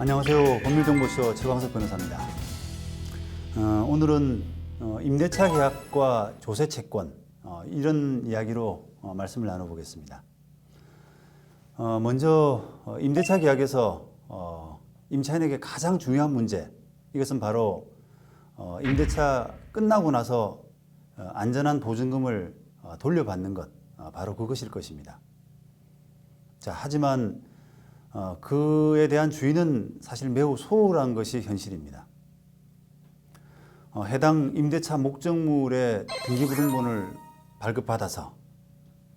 안녕하세요. 법률정보쇼 최광석 변호사입니다. 오늘은 임대차 계약과 조세 채권 이런 이야기로 말씀을 나눠보겠습니다. 먼저 임대차 계약에서 임차인에게 가장 중요한 문제, 이것은 바로 임대차 끝나고 나서 안전한 보증금을 돌려받는 것, 바로 그것일 것입니다. 자, 하지만 그에 대한 주의는 사실 매우 소홀한 것이 현실입니다. 해당 임대차 목적물의 등기부등본을 발급받아서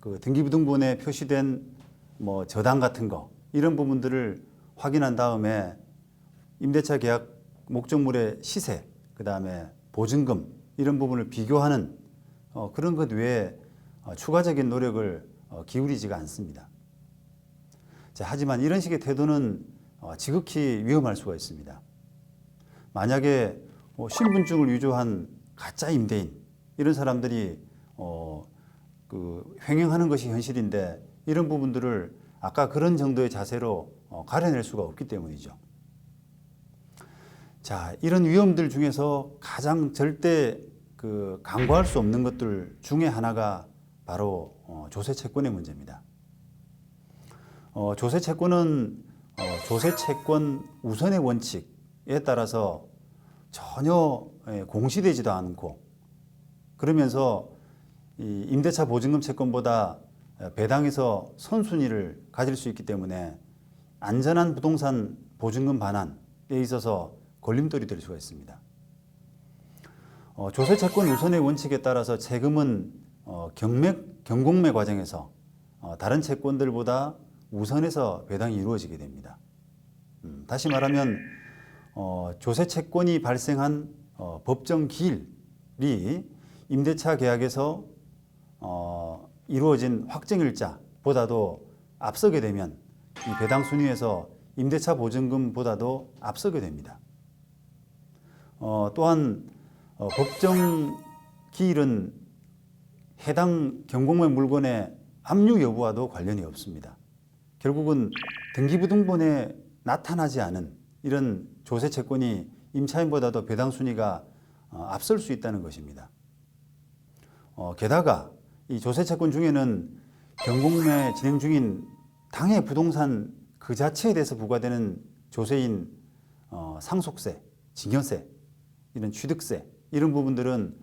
그 등기부등본에 표시된 저당 같은 거, 이런 부분들을 확인한 다음에 임대차 계약 목적물의 시세, 그 다음에 보증금, 이런 부분을 비교하는 그런 것 외에 추가적인 노력을 기울이지가 않습니다. 자, 하지만 이런 식의 태도는 지극히 위험할 수가 있습니다. 만약에 신분증을 위조한 가짜 임대인, 이런 사람들이 횡행하는 것이 현실인데, 이런 부분들을 아까 그런 정도의 자세로 가려낼 수가 없기 때문이죠. 자, 이런 위험들 중에서 가장 절대 간과할 수 없는 것들 중에 하나가 바로 조세 채권의 문제입니다. 조세 채권은 조세 채권 우선의 원칙에 따라서 전혀 공시되지도 않고, 그러면서 이 임대차 보증금 채권보다 배당에서 선순위를 가질 수 있기 때문에 안전한 부동산 보증금 반환에 있어서 걸림돌이 될 수가 있습니다. 조세 채권 우선의 원칙에 따라서 세금은 경공매 과정에서 다른 채권들보다 우선해서 배당이 이루어지게 됩니다. 다시 말하면 조세 채권이 발생한 법정 기일이 임대차 계약에서 이루어진 확정일자보다도 앞서게 되면 이 배당 순위에서 임대차 보증금보다도 앞서게 됩니다. 또한 법정 기일은 해당 경공매 물건의 압류 여부와도 관련이 없습니다. 결국은 등기부등본에 나타나지 않은 이런 조세 채권이 임차인보다도 배당 순위가 앞설 수 있다는 것입니다. 게다가 이 조세 채권 중에는 경공매 진행 중인 당해 부동산 그 자체에 대해서 부과되는 조세인 상속세, 증여세, 이런 취득세, 이런 부분들은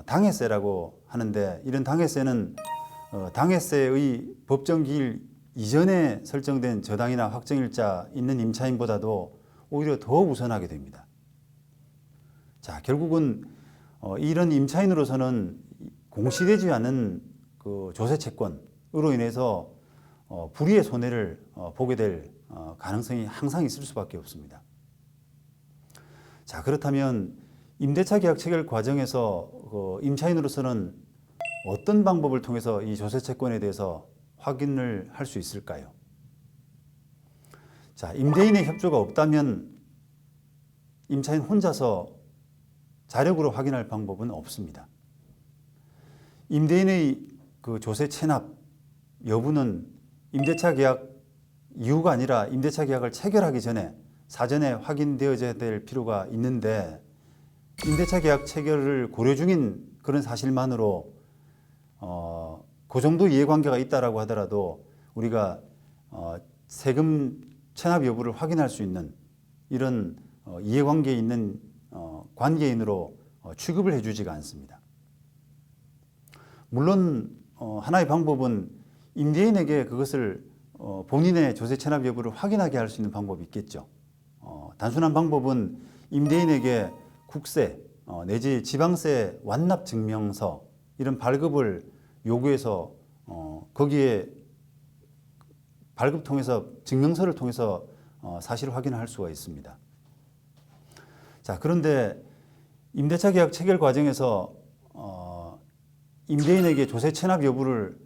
당해세라고 하는데, 이런 당해세는 당해세의 법정 기일 이전에 설정된 저당이나 확정일자 있는 임차인보다도 오히려 더 우선하게 됩니다. 자, 결국은 이런 임차인으로서는 공시되지 않은 그 조세 채권으로 인해서 불이의 손해를 보게 될 가능성이 항상 있을 수밖에 없습니다. 자, 그렇다면 임대차 계약 체결 과정에서 임차인으로서는 어떤 방법을 통해서 이 조세 채권에 대해서 확인을 할 수 있을까요? 자, 임대인의 협조가 없다면 임차인 혼자서 자력으로 확인할 방법은 없습니다. 임대인의 그 조세 체납 여부는 임대차 계약 이후가 아니라 임대차 계약을 체결하기 전에 사전에 확인되어야 될 필요가 있는데, 임대차 계약 체결을 고려 중인 그런 사실만으로 그 정도 이해관계가 있다라고 하더라도 우리가 세금 체납 여부를 확인할 수 있는 이런 이해관계에 있는 관계인으로 취급을 해주지가 않습니다. 물론 하나의 방법은 임대인에게 그것을 본인의 조세 체납 여부를 확인하게 할 수 있는 방법이 있겠죠. 단순한 방법은 임대인에게 국세 내지 지방세 완납 증명서, 이런 발급을 요구해서 거기에 발급 통해서 증명서를 통해서 사실 확인을 할 수가 있습니다. 자, 그런데 임대차 계약 체결 과정에서 임대인에게 조세 체납 여부를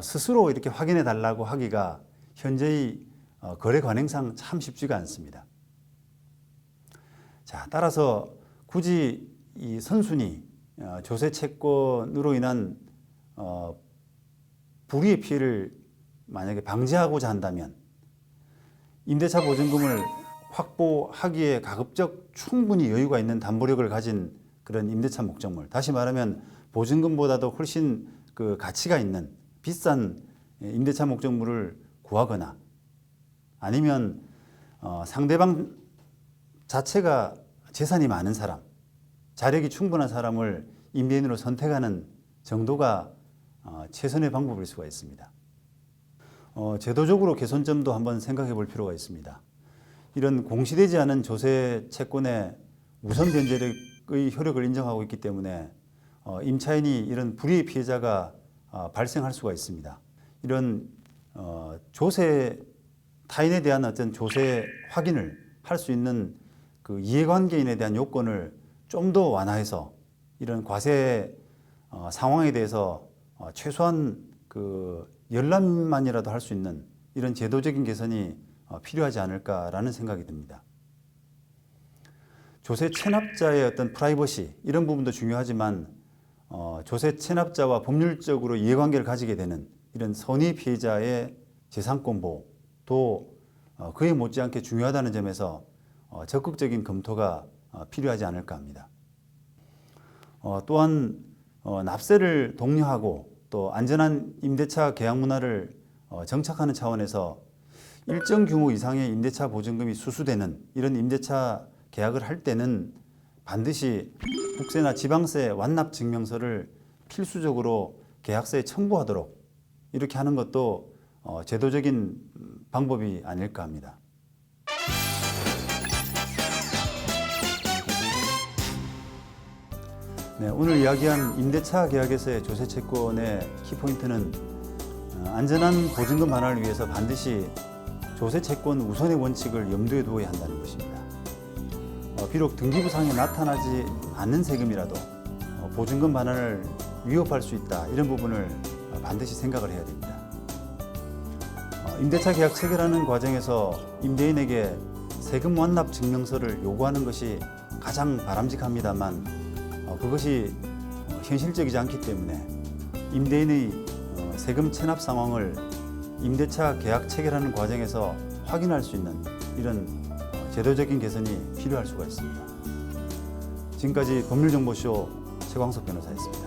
스스로 이렇게 확인해 달라고 하기가 현재의 거래 관행상 참 쉽지가 않습니다. 자, 따라서 굳이 이 선순위 조세 채권으로 인한 불이의 피해를 만약에 방지하고자 한다면 임대차 보증금을 확보하기에 가급적 충분히 여유가 있는 담보력을 가진 그런 임대차 목적물, 다시 말하면 보증금보다도 훨씬 그 가치가 있는 비싼 임대차 목적물을 구하거나 아니면 상대방 자체가 재산이 많은 사람, 자력이 충분한 사람을 임대인으로 선택하는 정도가 최선의 방법일 수가 있습니다. 제도적으로 개선점도 한번 생각해 볼 필요가 있습니다. 이런 공시되지 않은 조세 채권의 우선 변제력의 효력을 인정하고 있기 때문에 임차인이 이런 불이의 피해자가 발생할 수가 있습니다. 이런 조세 타인에 대한 어떤 조세 확인을 할 수 있는 그 이해관계인에 대한 요건을 좀 더 완화해서 이런 과세 상황에 대해서 최소한 그 열람만이라도 할 수 있는 이런 제도적인 개선이 필요하지 않을까라는 생각이 듭니다. 조세 체납자의 어떤 프라이버시 이런 부분도 중요하지만 조세 체납자와 법률적으로 이해관계를 가지게 되는 이런 선의 피해자의 재산권 보호도 그에 못지않게 중요하다는 점에서 적극적인 검토가 필요하지 않을까 합니다. 또한 납세를 독려하고 또 안전한 임대차 계약 문화를 정착하는 차원에서 일정 규모 이상의 임대차 보증금이 수수되는 이런 임대차 계약을 할 때는 반드시 국세나 지방세 완납 증명서를 필수적으로 계약서에 첨부하도록 이렇게 하는 것도 제도적인 방법이 아닐까 합니다. 네, 오늘 이야기한 임대차 계약에서의 조세 채권의 키포인트는 안전한 보증금 반환을 위해서 반드시 조세 채권 우선의 원칙을 염두에 두어야 한다는 것입니다. 비록 등기부상에 나타나지 않는 세금이라도 보증금 반환을 위협할 수 있다, 이런 부분을 반드시 생각을 해야 됩니다. 임대차 계약 체결하는 과정에서 임대인에게 세금 완납 증명서를 요구하는 것이 가장 바람직합니다만 그것이 현실적이지 않기 때문에 임대인의 세금 체납 상황을 임대차 계약 체결하는 과정에서 확인할 수 있는 이런 제도적인 개선이 필요할 수가 있습니다. 지금까지 법률정보쇼 최광석 변호사였습니다.